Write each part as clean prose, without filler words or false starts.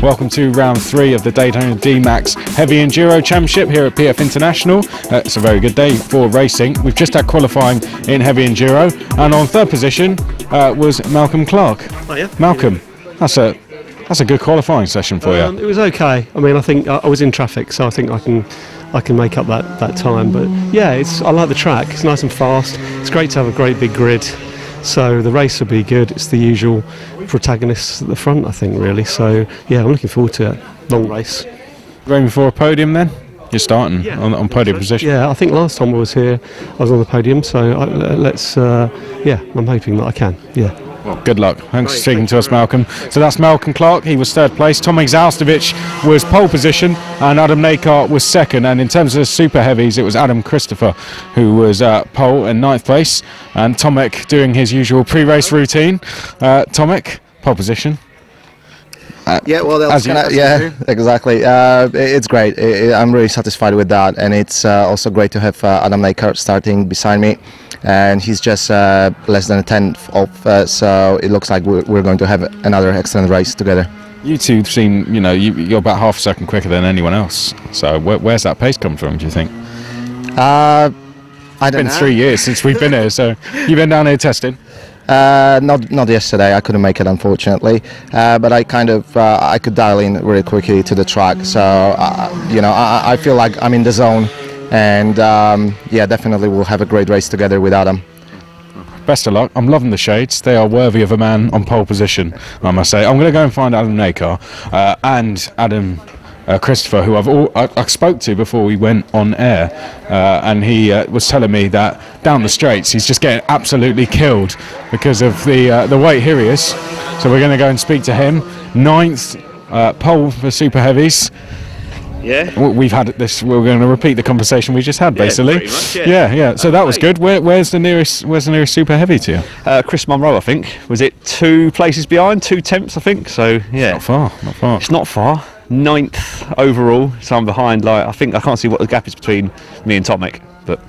Welcome to round 3 of the Daytona DMAX Heavy Enduro Championship here at PF International. It's a very good day for racing. We've just had qualifying in Heavy Enduro, and on third position was Malcolm Clark. Oh yeah, Malcolm, that's a good qualifying session for you. It was okay. I mean, I think I was in traffic, so I think I can make up that time. But yeah, I like the track. It's nice and fast. It's great to have a great big grid. So the race will be good. It's the usual protagonists at the front, I think, really. So yeah, I'm looking forward to it. Long race. Aiming for a podium then? You're starting on podium position? Yeah, I think last time I was here, I was on the podium. So yeah, I'm hoping that I can. Yeah. Well, good luck. Thanks for speaking to us, Malcolm. So that's Malcolm Clark. He was third place. Tomek Zaustovic was pole position, and Adam Nakar was second. And in terms of super heavies, it was Adam Christopher who was pole in ninth place, and Tomek doing his usual pre-race routine. Tomek, pole position. Yeah, well, exactly. It's great. I'm really satisfied with that, and it's also great to have Adam Nakar starting beside me. And he's just less than a tenth off, so it looks like we're going to have another excellent race together. You two seem, you're about half a second quicker than anyone else. So where's that pace come from, do you think? I don't know. It's been 3 years since we've been here, so you've been down here testing? Not yesterday. I couldn't make it, unfortunately. But I I could dial in really quickly to the track. So I feel like I'm in the zone. And yeah, definitely we'll have a great race together with Adam. Best of luck. I'm loving the shades. They are worthy of a man on pole position, I must say. I'm going to go and find Adam Nakar and Adam Christopher, who I spoke to before we went on air, and he was telling me that down the straights he's just getting absolutely killed because of the weight. Here he is. So we're going to go and speak to him. 9th pole for super heavies. Yeah, we've had this. We're going to repeat the conversation we just had, basically. Pretty much, yeah. So that was good. Where's the nearest super heavy to you? Chris Munro, I think. Was it 2 places behind? 2 tenths, I think. So yeah, not far. It's not far. 9th overall. So I'm behind. I think I can't see what the gap is between me and Tomek. But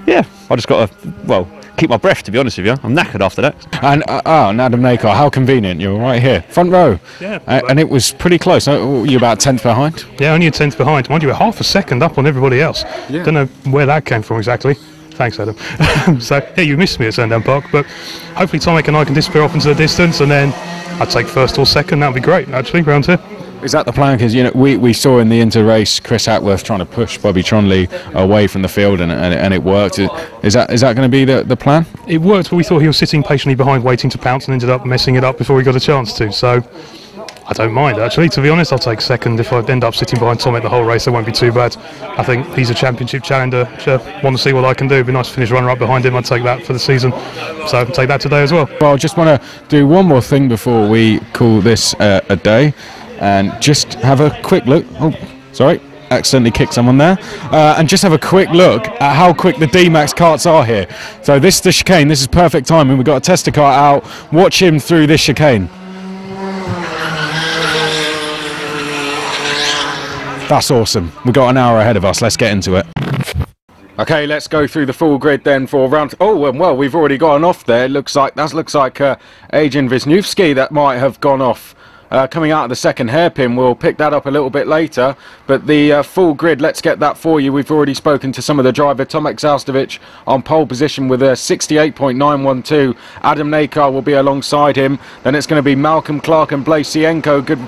yeah, I just got to keep my breath, to be honest with you. I'm knackered after that. And Adam Nakar, how convenient. You're right here, front row. Yeah. And it was pretty close. You're about 10th behind? Yeah, only a 10th behind. Mind you, we're half a second up on everybody else. Yeah. Don't know where that came from exactly. Thanks, Adam. So, yeah, you missed me at Sandown Park, but hopefully Tomek and I can disappear off into the distance, and then I'd take first or second. That would be great, actually, round 2. Is that the plan? Because we saw in the inter-race Chris Atworth trying to push Bobby Tronley away from the field, and it worked. Is that going to be the plan? It worked, but we thought he was sitting patiently behind, waiting to pounce, and ended up messing it up before he got a chance to. So I don't mind, actually. To be honest, I'll take second. If I end up sitting behind Tomek the whole race, it won't be too bad. I think he's a championship challenger. Want to see what I can do. It'd be nice to finish runner-up behind him. I'd take that for the season. So I'll take that today as well. Well, I just want to do one more thing before we call this a day. And just have a quick look. Oh, sorry, accidentally kicked someone there. And just have a quick look at how quick the DMAX karts are here. So this is the chicane. This is perfect timing. We've got a tester kart out. Watch him through this chicane. That's awesome. We've got an hour ahead of us. Let's get into it. Okay, let's go through the full grid then for round. Oh, well, we've already gone off there. Looks like Adrian Wisniewski that might have gone off. Coming out of the second hairpin. We'll pick that up a little bit later, but the full grid, let's get that for you. We've already spoken to some of the driver. Tomek Zaustovic on pole position with a 68.912. Adam Nakar will be alongside him. Then it's going to be Malcolm Clark and Blasienko. Good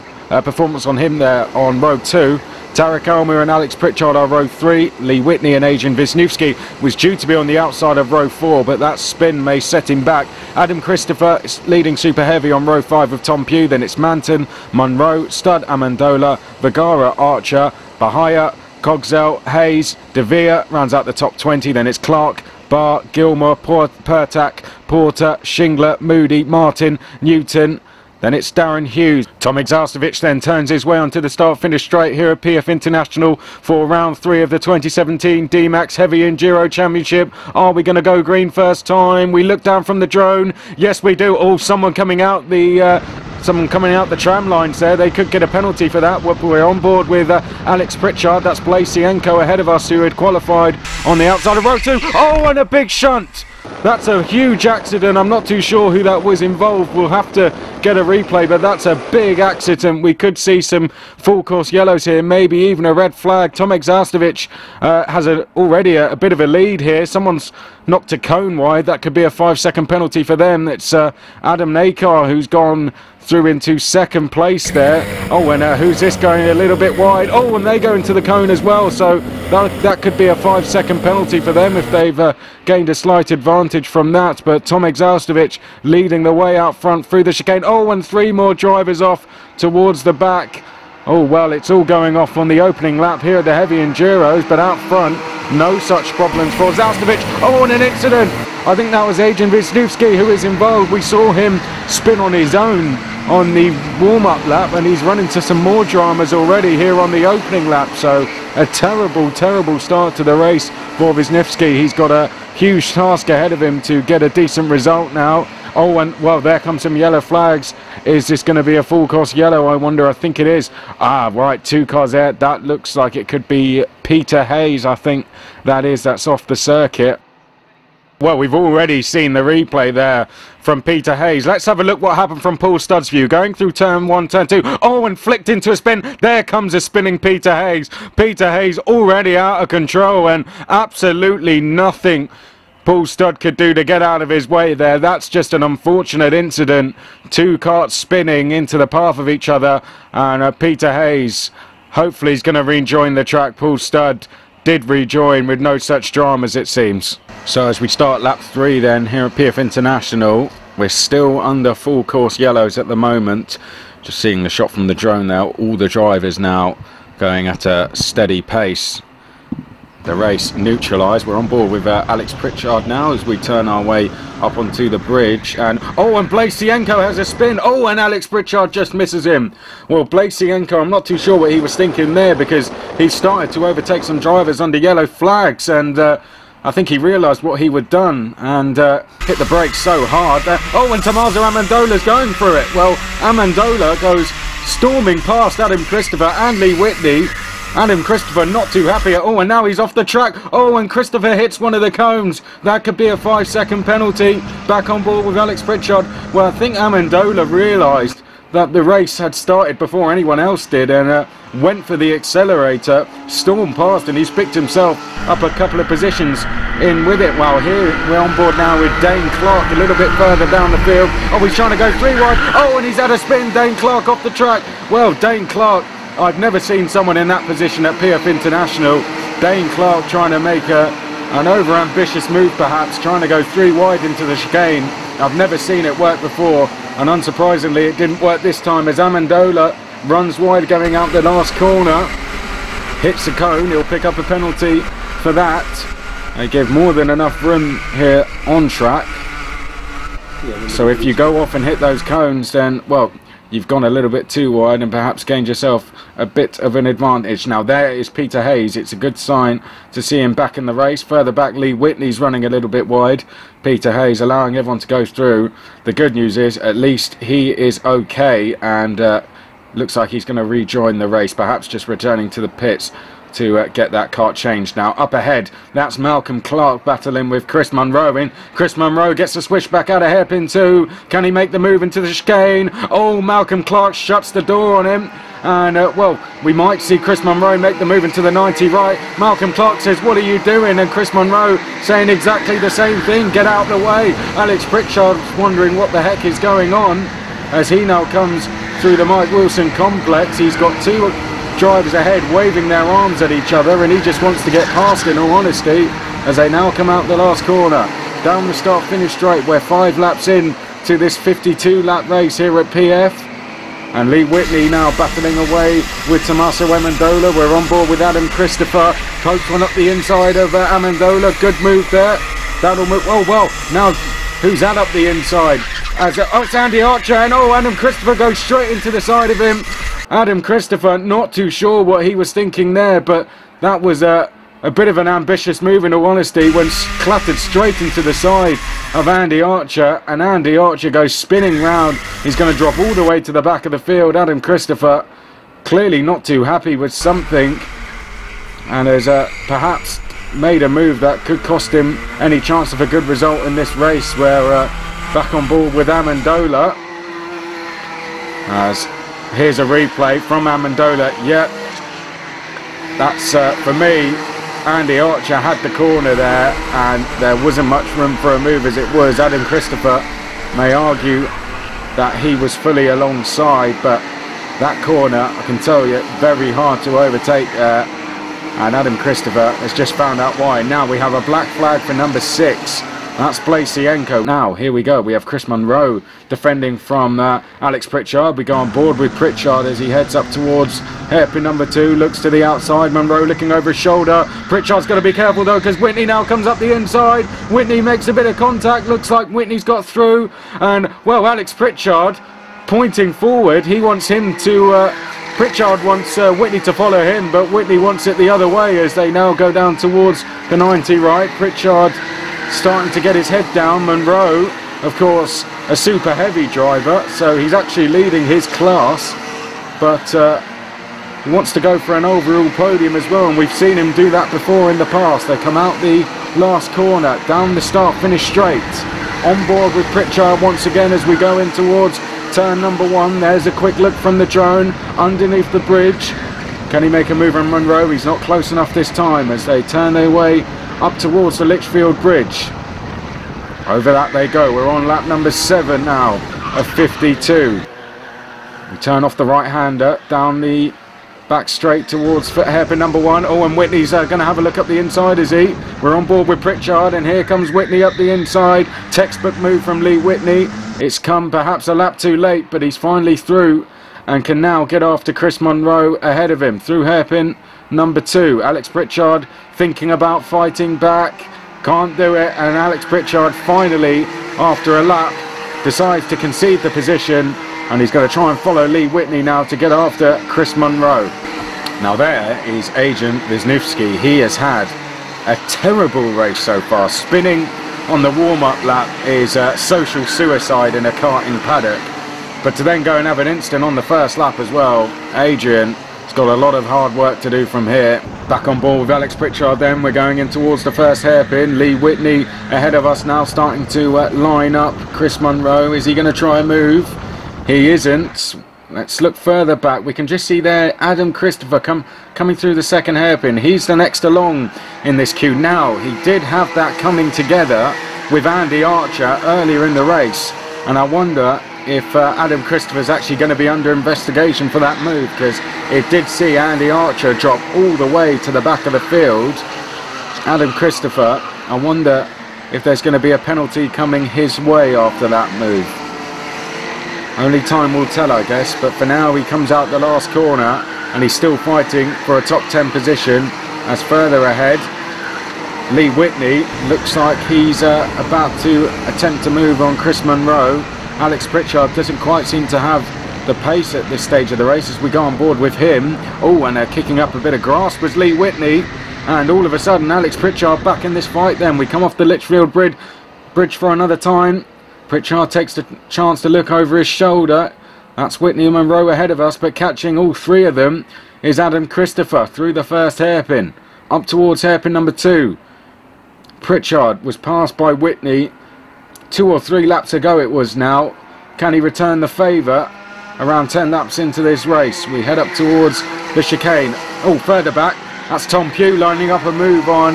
performance on him there on row 2. Tarek Almir and Alex Pritchard are row 3. Lee Whitney and Adrian Wisniewski was due to be on the outside of row 4, but that spin may set him back. Adam Christopher is leading super heavy on row 5 with Tom Pugh. Then it's Manton, Munro, Stud, Amendola, Vergara, Archer, Bahia, Cogsell, Hayes, De Vere rounds out the top 20. Then it's Clark, Barr, Gilmore, Pertak, Porter, Shingler, Moody, Martin, Newton. Then it's Darren Hughes. Tomek Zaustovic then turns his way onto the start-finish straight here at PF International for round 3 of the 2017 DMAX Heavy Enduro Championship. Are we going to go green first time? We look down from the drone. Yes, we do. Oh, someone coming out the tram lines there. They could get a penalty for that. We're on board with Alex Pritchard. That's Blasienko ahead of us, who had qualified on the outside of row 2. Oh, and a big shunt. That's a huge accident. I'm not too sure who that was involved. We'll have to get a replay, but that's a big accident. We could see some full course yellows here, maybe even a red flag. Tomek Zastovic has already a bit of a lead here. Someone's knocked a cone wide. That could be a 5-second penalty for them. It's Adam Nakar who's gone through into second place there. Oh, and who's this going a little bit wide? Oh, and they go into the cone as well, so that could be a 5-second penalty for them if they've gained a slight advantage from that. But Tomek Zastovic leading the way out front through the chicane. Oh, and 3 more drivers off towards the back. Oh, well, it's all going off on the opening lap here at the Heavy Enduros, but out front, no such problems for Zastovic. Oh, and an incident. I think that was Adrian Wisniewski who is involved. We saw him spin on his own on the warm-up lap, and he's run into some more dramas already here on the opening lap. So a terrible, terrible start to the race for Wisniewski. He's got a huge task ahead of him to get a decent result now. Oh, and well, there come some yellow flags. Is this going to be a full course yellow? I wonder. I think it is. Ah, right, 2 cars there. That looks like it could be Peter Hayes. I think that's off the circuit. Well, we've already seen the replay there from Peter Hayes. Let's have a look what happened from Paul Studd's view. Going through turn 1, turn 2. Oh, and flicked into a spin. There comes a spinning Peter Hayes. Peter Hayes already out of control, and absolutely nothing Paul Studd could do to get out of his way there. That's just an unfortunate incident. 2 carts spinning into the path of each other, and Peter Hayes hopefully is going to rejoin the track. Paul Studd did rejoin with no such dramas, it seems. So as we start lap 3 then here at PF International, we're still under full course yellows at the moment. Just seeing the shot from the drone there, all the drivers now going at a steady pace. The race neutralised. We're on board with Alex Pritchard now as we turn our way up onto the bridge. And oh, and Blasienko has a spin. Oh, and Alex Pritchard just misses him. Well, Blasienko, I'm not too sure what he was thinking there, because he started to overtake some drivers under yellow flags, and I think he realised what he had done and hit the brakes so hard. Oh, and Tommaso Amendola's going for it. Well, Amendola goes storming past Adam Christopher and Lee Whitney. Adam Christopher not too happy at all, and now he's off the track. Oh, and Christopher hits one of the cones. That could be a 5-second penalty. Back on board with Alex Pritchard. Well, I think Amendola realised that the race had started before anyone else did, and went for the accelerator, stormed past, and he's picked himself up a couple of positions in with it. Well, here we're on board now with Dane Clark a little bit further down the field. Oh, he's trying to go 3 wide. Oh, and he's had a spin. Dane Clark off the track. Well, Dane Clark, I've never seen someone in that position at PF International. Dane Clark trying to make an over-ambitious move perhaps, trying to go 3 wide into the chicane. I've never seen it work before, and unsurprisingly it didn't work this time as Amendola runs wide going out the last corner. Hits the cone, he'll pick up a penalty for that. They gave more than enough room here on track. So if you go off and hit those cones, then, well, you've gone a little bit too wide and perhaps gained yourself a bit of an advantage. Now there is Peter Hayes. It's a good sign to see him back in the race. Further back, Lee Whitney's running a little bit wide. Peter Hayes allowing everyone to go through. The good news is at least he is okay, and looks like he's going to rejoin the race, perhaps just returning to the pits to get that kart changed. Now up ahead, that's Malcolm Clark battling with Chris Munro in. Chris Munro gets the switch back out of hairpin 2. Can he make the move into the chicane? Oh, Malcolm Clark shuts the door on him, and well, we might see Chris Munro make the move into the 90 right. Malcolm Clark says, what are you doing? And Chris Munro saying exactly the same thing, get out of the way. Alex Pritchard's wondering what the heck is going on as he now comes through the Mike Wilson complex. He's got 2 drivers ahead waving their arms at each other, and he just wants to get past, in all honesty, as they now come out the last corner. Down the start finish straight, we're 5 laps in to this 52 lap race here at PF, and Lee Whitney now battling away with Tommaso Amendola. We're on board with Adam Christopher. Pokes one up the inside of Amendola. Good move there. That'll move. Oh well, now who's that up the inside? Oh, it's Andy Archer, and oh, Adam Christopher goes straight into the side of him. Adam Christopher, not too sure what he was thinking there, but that was a bit of an ambitious move, in all honesty, when clattered straight into the side of Andy Archer, and Andy Archer goes spinning round. He's going to drop all the way to the back of the field. Adam Christopher clearly not too happy with something, and has perhaps made a move that could cost him any chance of a good result in this race. We're back on board with Amendola. As here's a replay from Amendola. Yep, that's for me. Andy Archer had the corner there, and there wasn't much room for a move as it was. Adam Christopher may argue that he was fully alongside, but that corner, I can tell you, very hard to overtake there. And Adam Christopher has just found out why. Now we have a black flag for number 6. That's Blasienko. Now, here we go. We have Chris Monroe defending from Alex Pritchard. We go on board with Pritchard as he heads up towards hairpin number 2. Looks to the outside. Monroe looking over his shoulder. Pritchard's got to be careful, though, because Whitney now comes up the inside. Whitney makes a bit of contact. Looks like Whitney's got through. And, well, Alex Pritchard pointing forward. He wants him to... Pritchard wants Whitney to follow him, but Whitney wants it the other way as they now go down towards the 90 right. Pritchard starting to get his head down. Monroe, of course, a super heavy driver, so he's actually leading his class, but he wants to go for an overall podium as well, and we've seen him do that before in the past. They come out the last corner, down the start, finish straight. On board with Pritchard once again as we go in towards turn number 1. There's a quick look from the drone underneath the bridge. Can he make a move on Monroe? He's not close enough this time as they turn their way up towards the Litchfield Bridge. Over that they go. We're on lap number 7 now of 52. We turn off the right-hander down the back straight towards hairpin number 1. Oh, and Whitney's going to have a look up the inside, is he? We're on board with Pritchard, and here comes Whitney up the inside. Textbook move from Lee Whitney. It's come perhaps a lap too late, but he's finally through and can now get after Chris Monroe ahead of him through hairpin number 2. Alex Pritchard thinking about fighting back. Can't do it, and Alex Pritchard finally, after a lap, decides to concede the position, and he's going to try and follow Lee Whitney now to get after Chris Monroe. Now there is Agent Wisniewski. He has had a terrible race so far. Spinning on the warm-up lap is social suicide in a karting paddock. But to then go and have an instant on the first lap as well, Adrian has got a lot of hard work to do from here. Back on board with Alex Pritchard then. We're going in towards the first hairpin. Lee Whitney ahead of us now, starting to line up Chris Monroe. Is he going to try and move? He isn't. Let's look further back. We can just see there Adam Christopher coming through the second hairpin. He's the next along in this queue. Now, he did have that coming together with Andy Archer earlier in the race. And I wonder if Adam Christopher's actually going to be under investigation for that move, because it did see Andy Archer drop all the way to the back of the field. Adam Christopher, I wonder if there's going to be a penalty coming his way after that move. Only time will tell, I guess, but for now he comes out the last corner and he's still fighting for a top 10 position. As further ahead, Lee Whitney looks like he's about to attempt to move on Chris Monroe. Alex Pritchard doesn't quite seem to have the pace at this stage of the race as we go on board with him. Oh, and kicking up a bit of grass was Lee Whitney, and all of a sudden Alex Pritchard back in this fight then. We come off the Litchfield Bridge for another time. Pritchard takes the chance to look over his shoulder. That's Whitney and Monroe ahead of us, but catching all three of them is Adam Christopher through the first hairpin, up towards hairpin number 2. Pritchard was passed by Whitney 2 or 3 laps ago it was now. Can he return the favour around 10 laps into this race? We head up towards the chicane. Oh, further back, that's Tom Pugh lining up a move on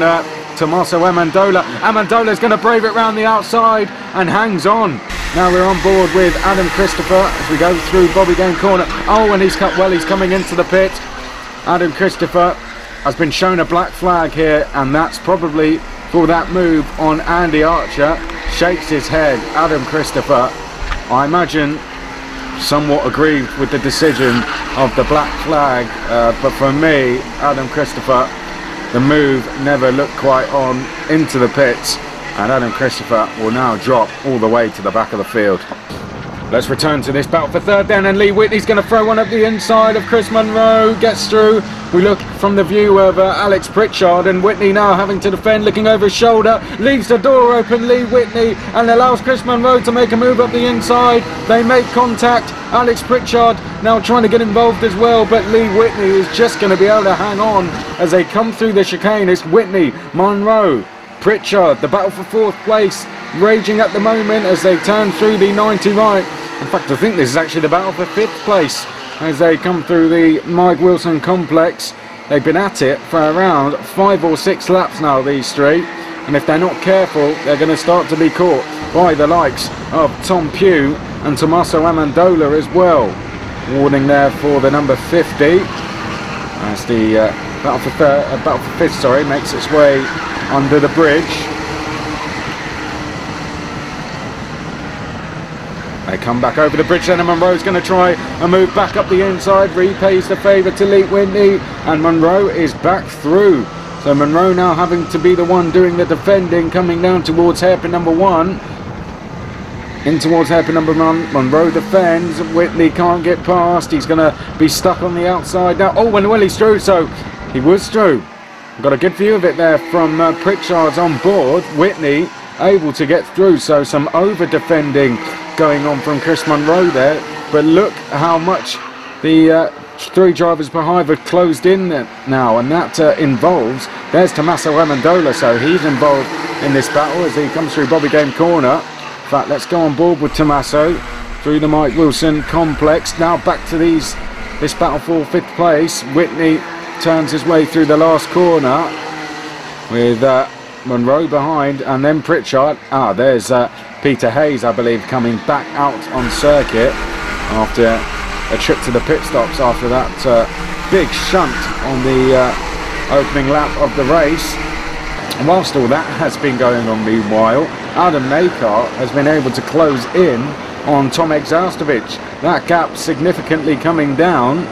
Tommaso Amendola. Amendola's going to brave it round the outside and hangs on. Now we're on board with Adam Christopher as we go through Bobby Game Corner. Oh, and he's coming into the pit. Adam Christopher has been shown a black flag here, and that's probably for that move on Andy Archer. Shakes his head. Adam Christopher, I imagine, somewhat aggrieved with the decision of the black flag, but for me, Adam Christopher, the move never looked quite on into the pits, and Adam Christopher will now drop all the way to the back of the field. Let's return to this battle for third then, and Lee Whitney's going to throw one up the inside of Chris Munro, gets through. We look from the view of Alex Pritchard, and Whitney now having to defend, looking over his shoulder, leaves the door open, Lee Whitney, and allows Chris Munro to make a move up the inside. They make contact. Alex Pritchard now trying to get involved as well, but Lee Whitney is just going to be able to hang on as they come through the chicane. It's Whitney, Munro, Pritchard, the battle for fourth place raging at the moment as they turn through the 90 right. In fact, I think this is actually the battle for fifth place as they come through the Mike Wilson complex. They've been at it for around 5 or 6 laps now, these three, and if they're not careful, they're going to start to be caught by the likes of Tom Pugh and Tommaso Amendola as well. Warning there for the number 50 as the battle for fifth, makes its way under the bridge. They come back over the bridge then, and Munro's going to try and move back up the inside, repays the favour to Lee Whitney, and Munro is back through. So Munro now having to be the one doing the defending, coming down towards hairpin number 1. In towards hairpin number 1, Munro defends, Whitney can't get past, he's going to be stuck on the outside now. Oh, well, he's through, so he was through. Got a good view of it there from Pritchard's on board. Whitney able to get through, so some over defending going on from Chris Munro there, but look how much the 3 drivers behind have closed in now, and that involves, there's Tommaso Amendola, so he's involved in this battle as he comes through Bobby Game corner. In fact, let's go on board with Tommaso through the Mike Wilson complex. Now back to this battle for fifth place. Whitney turns his way through the last corner with Munro behind, and then Pritchard. There's Peter Hayes, I believe, coming back out on circuit after a trip to the pit stops after that big shunt on the opening lap of the race. And whilst all that has been going on, meanwhile, Adam Nakar has been able to close in on Tomek Zaustovic. That gap significantly coming down.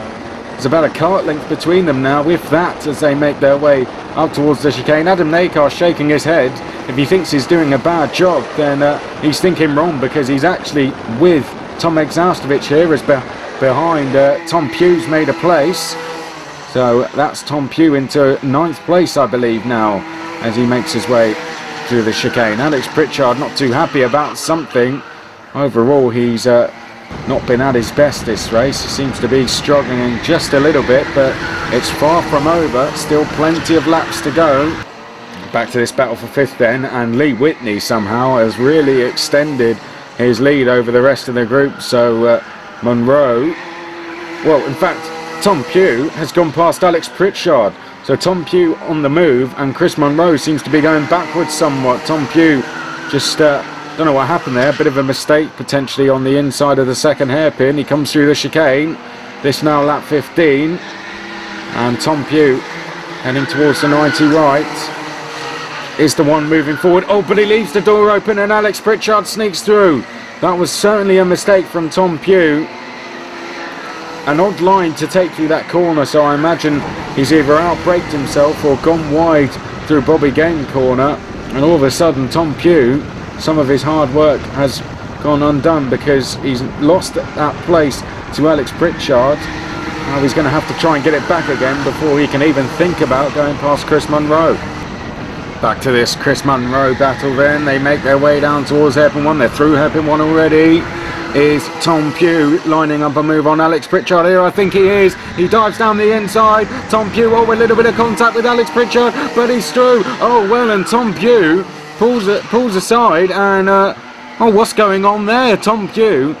There's about a kart length between them now, with that, as they make their way up towards the chicane. Adam Nakar shaking his head. If he thinks he's doing a bad job, then he's thinking wrong, because he's actually with Tomek Zaustovic here, as behind Tom Pugh's made a place. So that's Tom Pugh into 9th place, I believe, now, as he makes his way through the chicane. Alex Pritchard not too happy about something. Overall, he's not been at his best this race. He seems to be struggling just a little bit, but it's far from over. Still plenty of laps to go. Back to this battle for fifth then, and Lee Whitney somehow has really extended his lead over the rest of the group. So Munro, well, in fact, Tom Pugh has gone past Alex Pritchard. So Tom Pugh on the move, and Chris Munro seems to be going backwards somewhat. Tom Pugh just don't know what happened there, a bit of a mistake potentially on the inside of the second hairpin. He comes through the chicane. This now lap 15, and Tom Pugh heading towards the 90 right is the one moving forward. Oh, but he leaves the door open, and Alex Pritchard sneaks through. That was certainly a mistake from Tom Pugh. An odd line to take through that corner, so I imagine he's either outbraked himself or gone wide through Bobby Game corner, and all of a sudden Tom Pugh, some of his hard work has gone undone, because he's lost that place to Alex Pritchard. Now he's going to have to try and get it back again before he can even think about going past Chris Munro. Back to this Chris Munro battle then. They make their way down towards hairpin 1. They're through hairpin 1 already. Is Tom Pugh lining up a move on Alex Pritchard here? I think he is. He dives down the inside. Tom Pugh, oh, a little bit of contact with Alex Pritchard, but he's through. Oh, well, and Tom Pugh pulls aside, and oh, what's going on there? Tom Pugh,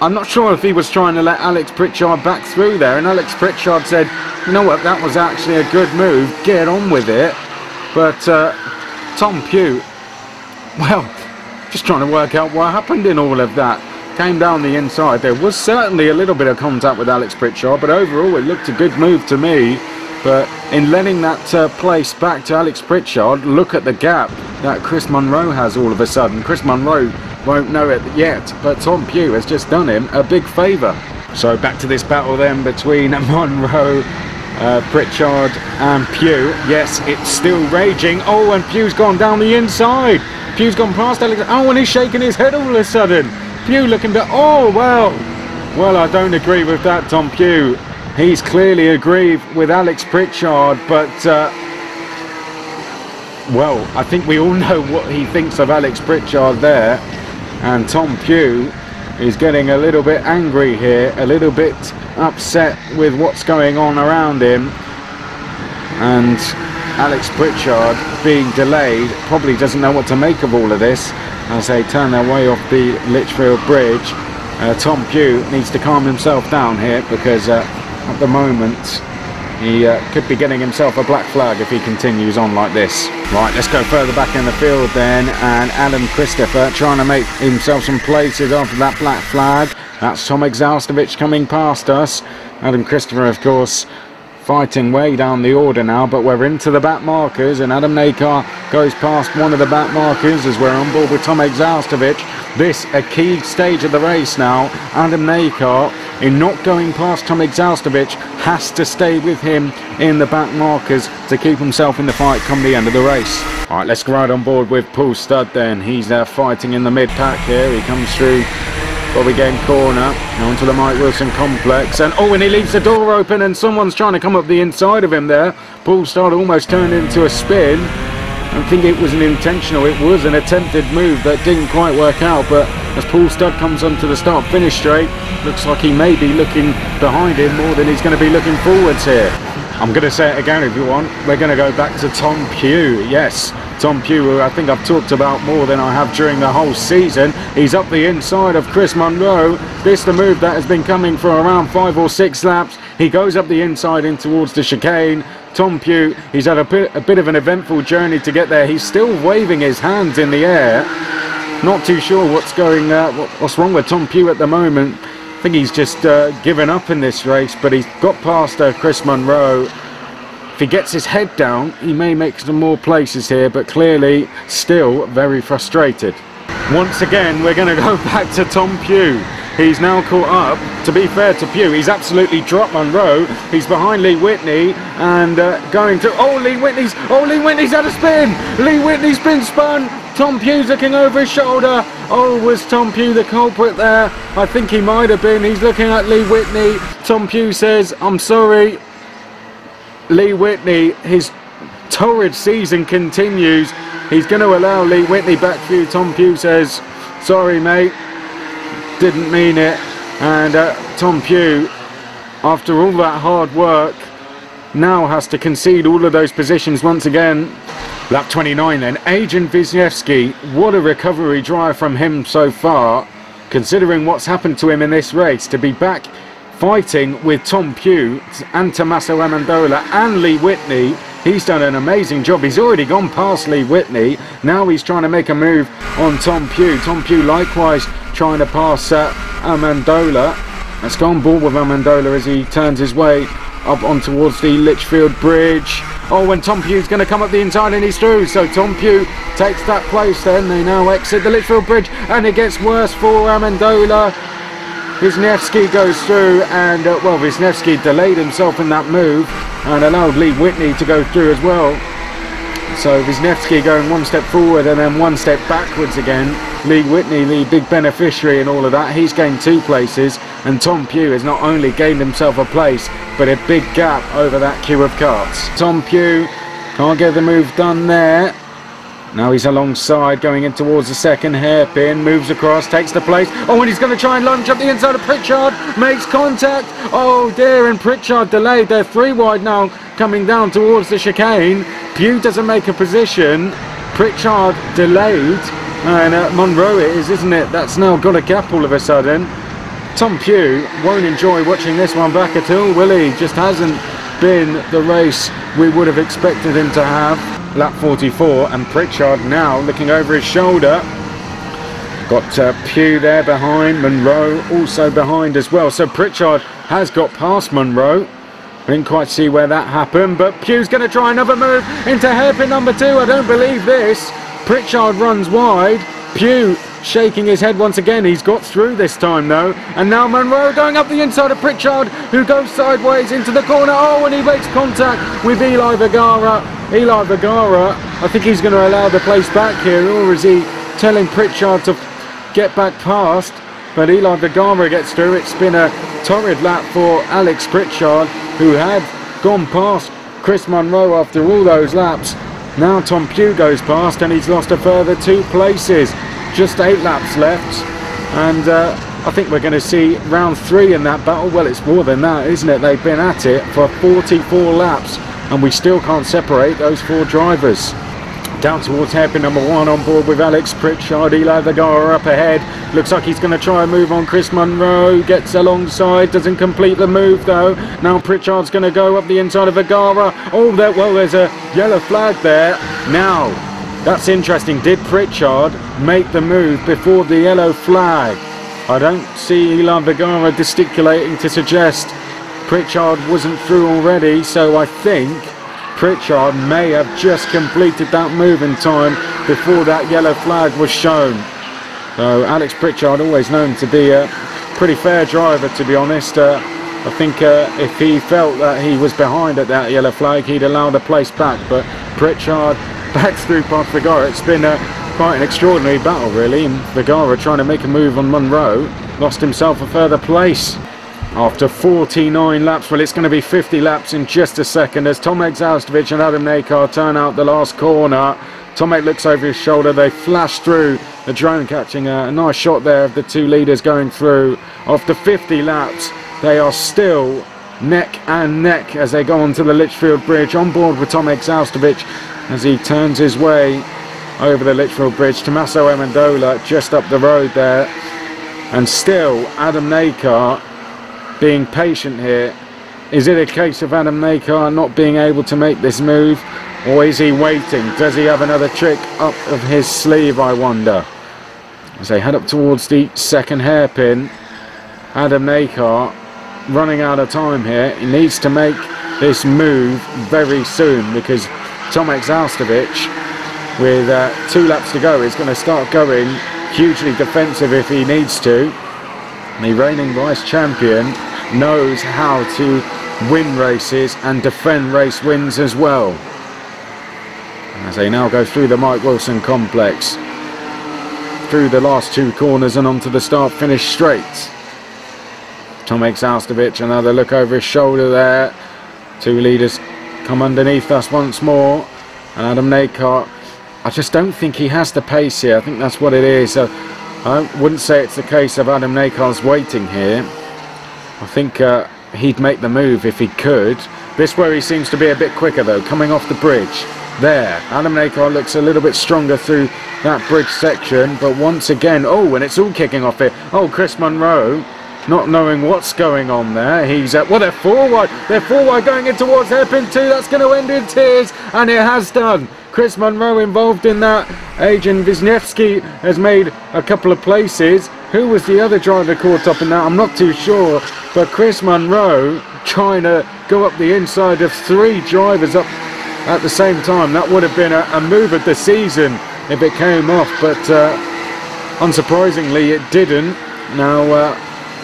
I'm not sure if he was trying to let Alex Pritchard back through there, and Alex Pritchard said, you know what, that was actually a good move, get on with it. But Tom Pugh, well, just trying to work out what happened in all of that. Came down the inside. There was certainly a little bit of contact with Alex Pritchard, but overall it looked a good move to me. But in letting that place back to Alex Pritchard, look at the gap that Chris Munro has all of a sudden. Chris Munro won't know it yet, but Tom Pugh has just done him a big favour. So back to this battle then between Munro, Pritchard and Pugh. Yes, it's still raging. Oh, and Pugh's gone down the inside. Pugh's gone past Alex. Oh, and he's shaking his head all of a sudden. Pugh looking to... Oh, well, I don't agree with that, Tom Pugh. He's clearly agreed with Alex Pritchard, but... well, I think we all know what he thinks of Alex Pritchard there. And Tom Pugh is getting a little bit angry here, a little bit upset with what's going on around him. And Alex Pritchard, being delayed, probably doesn't know what to make of all of this as they turn their way off the Litchfield Bridge. Tom Pugh needs to calm himself down here, because at the moment he could be getting himself a black flag if he continues on like this. Right, let's go further back in the field then, and Adam Christopher trying to make himself some places after that black flag. That's Tomek Zaustovic coming past us. Adam Christopher, of course, fighting way down the order now, but we're into the back markers, and Adam Nakar goes past one of the back markers as we're on board with Tomek Zaustovic. This a key stage of the race now. Adam Nakar, in not going past Tomek Zaustovic, has to stay with him in the back markers to keep himself in the fight come the end of the race. Alright, let's go right on board with Paul Studd then. He's fighting in the mid-pack here. He comes through Bobby Game corner onto the Mike Wilson complex, and oh, and he leaves the door open and someone's trying to come up the inside of him there. Paul Studd almost turned into a spin. I don't think it was an intentional, it was an attempted move that didn't quite work out, but as Paul Studd comes onto the start-finish straight, looks like he may be looking behind him more than he's going to be looking forwards here. I'm going to say it again if you want. We're going to go back to Tom Pugh. Yes, Tom Pugh, who I think I've talked about more than I have during the whole season. He's up the inside of Chris Munro. This the move that has been coming for around 5 or 6 laps. He goes up the inside in towards the chicane. Tom Pugh, he's had a bit of an eventful journey to get there. He's still waving his hands in the air. Not too sure what's wrong with Tom Pugh at the moment. I think he's just given up in this race, but he's got past Chris Munro. If he gets his head down, he may make some more places here, but clearly still very frustrated. Once again, we're going to go back to Tom Pugh. He's now caught up. To be fair to Pugh, he's absolutely dropped Munro. He's behind Lee Whitney and going to... Oh, Lee Whitney's had a spin. Lee Whitney's been spun. Tom Pugh's looking over his shoulder. Oh, was Tom Pugh the culprit there? I think he might have been. He's looking at Lee Whitney. Tom Pugh says, I'm sorry. Lee Whitney, his torrid season continues. He's going to allow Lee Whitney back through. Tom Pugh says, sorry mate, didn't mean it. And Tom Pugh, after all that hard work, now has to concede all of those positions once again. Lap 29 then, Adrian Wisniewski. What a recovery drive from him so far, considering what's happened to him in this race. To be back fighting with Tom Pugh and Tommaso Amendola and Lee Whitney, he's done an amazing job. He's already gone past Lee Whitney. Now he's trying to make a move on Tom Pugh. Tom Pugh likewise trying to pass Amendola. Let's go on board with Amendola as he turns his way up on towards the Litchfield Bridge. Oh, and Tom Pugh's going to come up the inside and he's through. So Tom Pugh takes that place then. They now exit the Litchfield Bridge and it gets worse for Amendola. Wisniewski goes through and, well, Wisniewski delayed himself in that move and allowed Lee Whitney to go through as well. So Wisniewski going one step forward and then one step backwards again. Lee Whitney, the big beneficiary in all of that, he's gained 2 places, and Tom Pugh has not only gained himself a place, but a big gap over that queue of karts. Tom Pugh can't get the move done there. Now he's alongside, going in towards the second hairpin, moves across, takes the place. Oh, and he's going to try and lunge up the inside of Pritchard, makes contact. Oh dear, and Pritchard delayed. They're 3 wide now, coming down towards the chicane. Pugh doesn't make a position. Pritchard delayed, and Munro it is, isn't it? That's now got a gap all of a sudden. Tom Pugh won't enjoy watching this one back at all, will he? Just hasn't been the race we would have expected him to have. Lap 44, and Pritchard now looking over his shoulder. Got Pugh there behind, Munro also behind as well. So Pritchard has got past Munro. I didn't quite see where that happened, but Pugh's going to try another move into hairpin number 2. I don't believe this. Pritchard runs wide. Pugh shaking his head once again. He's got through this time though. And now Munro going up the inside of Pritchard, who goes sideways into the corner. Oh, and he makes contact with Eli Vergara. Eli Vergara, I think he's going to allow the place back here, or is he telling Pritchard to get back past? but Eli Vergara gets through. It's been a torrid lap for Alex Pritchard, who had gone past Chris Monroe after all those laps. Now Tom Pugh goes past and he's lost a further 2 places. Just 8 laps left, and I think we're going to see round 3 in that battle. Well, it's more than that, isn't it? They've been at it for 44 laps and we still can't separate those 4 drivers. Down towards hairpin number 1 on board with Alex Pritchard. Eli Vergara up ahead. Looks like he's going to try and move on Chris Monroe. Gets alongside, doesn't complete the move though. Now Pritchard's going to go up the inside of Vergara. Oh, well, there's a yellow flag there. Now, that's interesting. Did Pritchard make the move before the yellow flag? I don't see Eli Vergara gesticulating to suggest Pritchard wasn't through already, so I think Pritchard may have just completed that move in time before that yellow flag was shown. So Alex Pritchard, always known to be a pretty fair driver, to be honest. I think if he felt that he was behind at that yellow flag, he'd allow the place back. But Pritchard backs through past Vergara. It's been quite an extraordinary battle, really. And Vergara, trying to make a move on Monroe, lost himself a further place. After 49 laps, well, it's going to be 50 laps in just a second as Tomek Zaustovic and Adam Nakar turn out the last corner. Tomek looks over his shoulder. They flash through, the drone catching a nice shot there of the 2 leaders going through. After 50 laps, they are still neck and neck as they go onto the Litchfield Bridge, on board with Tomek Zaustovic as he turns his way over the Litchfield Bridge. Tommaso Amendola just up the road there, and still Adam Nakar being patient here. Is it a case of Adam Nakar not being able to make this move, or is he waiting? Does he have another trick up of his sleeve, I wonder? As they head up towards the second hairpin, Adam Nakar running out of time here. He needs to make this move very soon because Tomek Zaustovic, with 2 laps to go, is going to start going hugely defensive if he needs to. The reigning vice champion knows how to win races and defend race wins as well. As they now go through the Mike Wilson complex, through the last 2 corners and onto the start-finish straight. Tomek Zaustovic, another look over his shoulder there. 2 leaders come underneath us once more, and Adam Nakar, I just don't think he has the pace here. I think that's what it is. I wouldn't say it's the case of Adam Nakar's waiting here. I think he'd make the move if he could. This where he seems to be a bit quicker though, coming off the bridge. There, Adam Nakar looks a little bit stronger through that bridge section, but once again, oh, and it's all kicking off here. Oh, Chris Monroe, not knowing what's going on there. He's well, they're 4 wide. They're 4 wide going in towards hairpin 2. That's going to end in tears, and it has done. Chris Monroe involved in that. Adrian Wisniewski has made a couple of places. Who was the other driver caught up in that? I'm not too sure. But Chris Monroe trying to go up the inside of 3 drivers up at the same time. That would have been a move of the season if it came off. But unsurprisingly, it didn't. Now,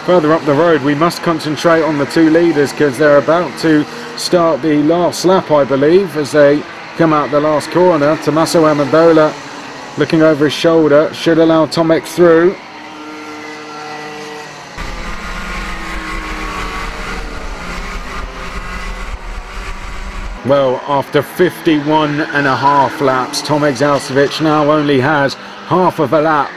further up the road, we must concentrate on the 2 leaders because they're about to start the last lap, I believe, as they come out the last corner. Tommaso Amendola looking over his shoulder, should allow Tomek through. Well, after 51 and a half laps, Tomek Zaustovic now only has half of a lap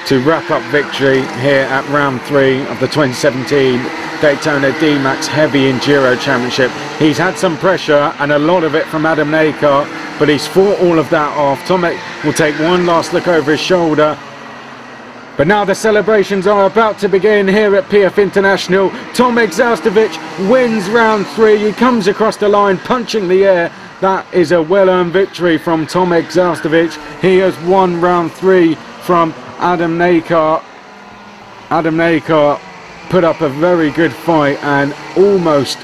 to wrap up victory here at round 3 of the 2017 Daytona DMAX Heavy Enduro Championship. He's had some pressure and a lot of it from Adam Nakar, but he's fought all of that off. Tomek will take one last look over his shoulder. But now the celebrations are about to begin here at PF International. Tomek Zaustovic wins round 3. He comes across the line punching the air. That is a well-earned victory from Tomek Zaustovic. He has won round 3 from Adam Nakar. Adam Nakar put up a very good fight and almost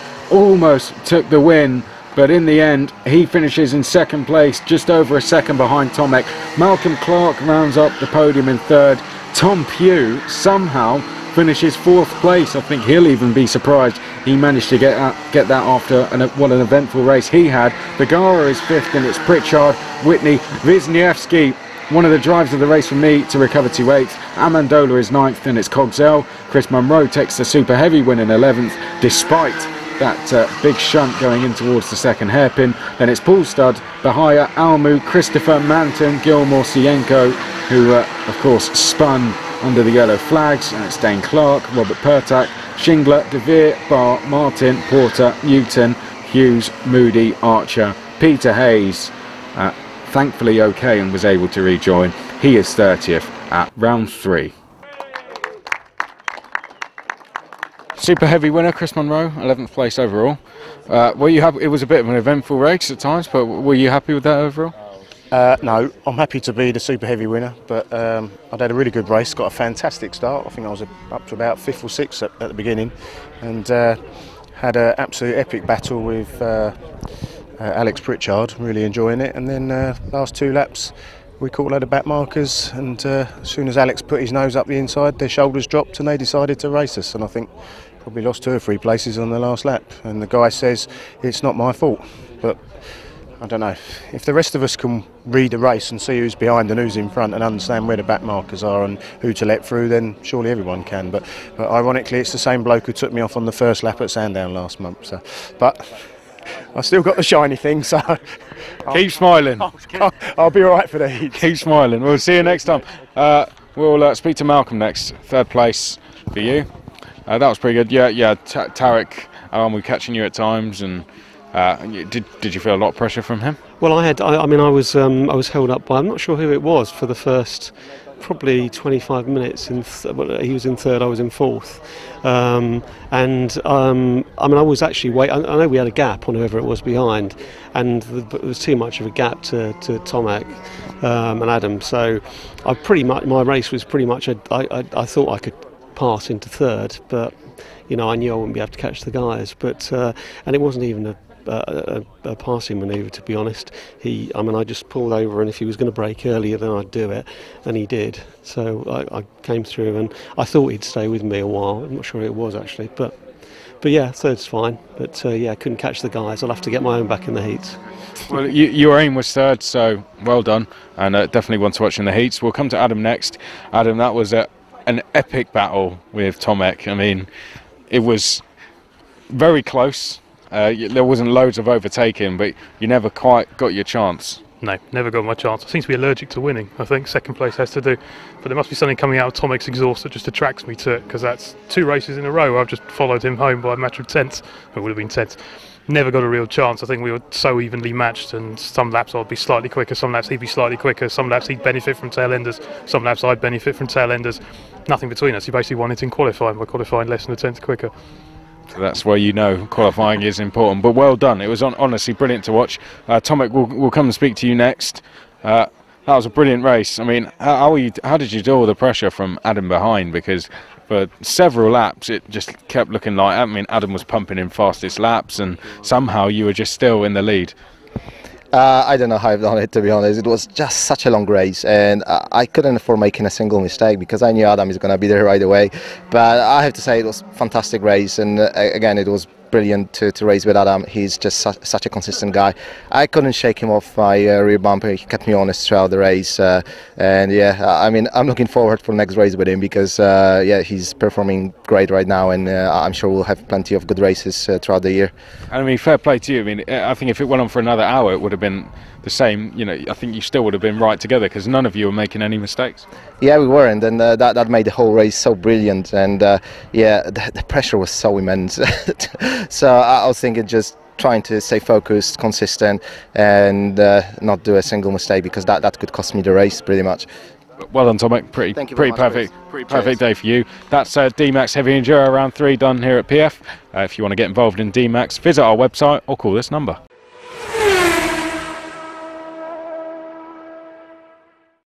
took the win, but in the end he finishes in 2nd place, just over a second behind Tomek. Malcolm Clark rounds up the podium in 3rd. Tom Pugh somehow finishes 4th place. I think he'll even be surprised he managed to get that after what an eventful race he had. Vergara is 5th, and it's Pritchard, Whitney, Wisniewski One of the drives of the race for me to recover to 8th. Amendola is 9th, then it's Cogsell. Chris Munro takes the super heavy win in 11th, despite that big shunt going in towards the second hairpin. Then it's Paul Studd, Bahia, Almu, Christopher, Manton, Gilmore, Sienko, who of course spun under the yellow flags, and it's Dane Clark, Robert Pertak, Shingler, De Vere, Barr, Martin, Porter, Newton, Hughes, Moody, Archer, Peter Hayes, thankfully okay and was able to rejoin. He is 30th at round 3. Super heavy winner, Chris Munro, 11th place overall. Were you happy? It was a bit of an eventful race at times, but were you happy with that overall? No, I'm happy to be the super heavy winner, but I'd had a really good race, got a fantastic start. I think I was up to about 5th or 6th at the beginning, and had an absolute epic battle with Alex Pritchard, really enjoying it. And then last 2 laps we caught a load of back markers, and as soon as Alex put his nose up the inside, their shoulders dropped and they decided to race us, and I think probably lost 2 or 3 places on the last lap. And the guy says it's not my fault, but I don't know, if the rest of us can read the race and see who's behind and who's in front and understand where the back markers are and who to let through, then surely everyone can. But ironically, it's the same bloke who took me off on the first lap at Sandown last month. So, but I still got the shiny thing, so keep smiling. I'll be all right for the heat. Keep smiling. We'll see you next time. We'll speak to Malcolm next. 3rd place for you. That was pretty good. Yeah. Tarek, we're catching you at times, and did you feel a lot of pressure from him? Well, I was held up by, I'm not sure who it was, for the first probably 25 minutes. He was in 3rd, I was in 4th. I was actually I know we had a gap on whoever it was behind, and there was too much of a gap to Tomac and Adam. So my race was pretty much I thought I could pass into 3rd, but I knew I wouldn't be able to catch the guys. But and it wasn't even a passing manoeuvre, to be honest. I just pulled over, and if he was going to brake earlier, then I'd do it, and he did. So I came through, and I thought he'd stay with me a while. I'm not sure it was actually, but yeah, 3rd's fine. But I couldn't catch the guys. I'll have to get my own back in the heats. Well, your aim was 3rd, so well done, and definitely one to watch in the heats. We'll come to Adam next. Adam, that was an epic battle with Tomek. I mean, it was very close. There wasn't loads of overtaking, but you never quite got your chance. No, never got my chance. I seem to be allergic to winning. I think 2nd place has to do, but there must be something coming out of Tomek's exhaust that just attracts me to it, because that's 2 races in a row I've just followed him home by a matter of 10ths. It would have been 10ths. Never got a real chance. I think we were so evenly matched, and some laps I'd be slightly quicker, some laps he'd be slightly quicker, some laps he'd benefit from tail enders, some laps I'd benefit from tail enders. Nothing between us. He basically won it in qualifying by qualifying less than a 10th quicker. So that's where qualifying is important. But well done. It was honestly brilliant to watch. Tomek, we'll come and speak to you next. That was a brilliant race. I mean, how did you deal with the pressure from Adam behind? Because for several laps it just kept looking like, Adam was pumping in fastest laps, and somehow you were just still in the lead. I don't know how I've done it, to be honest. It was just such a long race, and I couldn't afford making a single mistake, because I knew Adam is going to be there right away. But I have to say it was a fantastic race, and again, it was brilliant to race with Adam. He's just such a consistent guy. I couldn't shake him off my rear bumper. He kept me honest throughout the race, and yeah, I'm looking forward for the next race with him, because yeah, he's performing great right now, and I'm sure we'll have plenty of good races throughout the year. And fair play to you. I think if it went on for another hour, it would have been the same. I think you still would have been right together, because none of you were making any mistakes. Yeah, we weren't, and that made the whole race so brilliant. And yeah, the pressure was so immense. So I was thinking just trying to stay focused, consistent, and not do a single mistake, because that could cost me the race pretty much. Well done, Tomek. Pretty perfect day for you. That's DMAX Heavy Enduro round 3 done here at PF. If you want to get involved in DMAX, visit our website or call this number.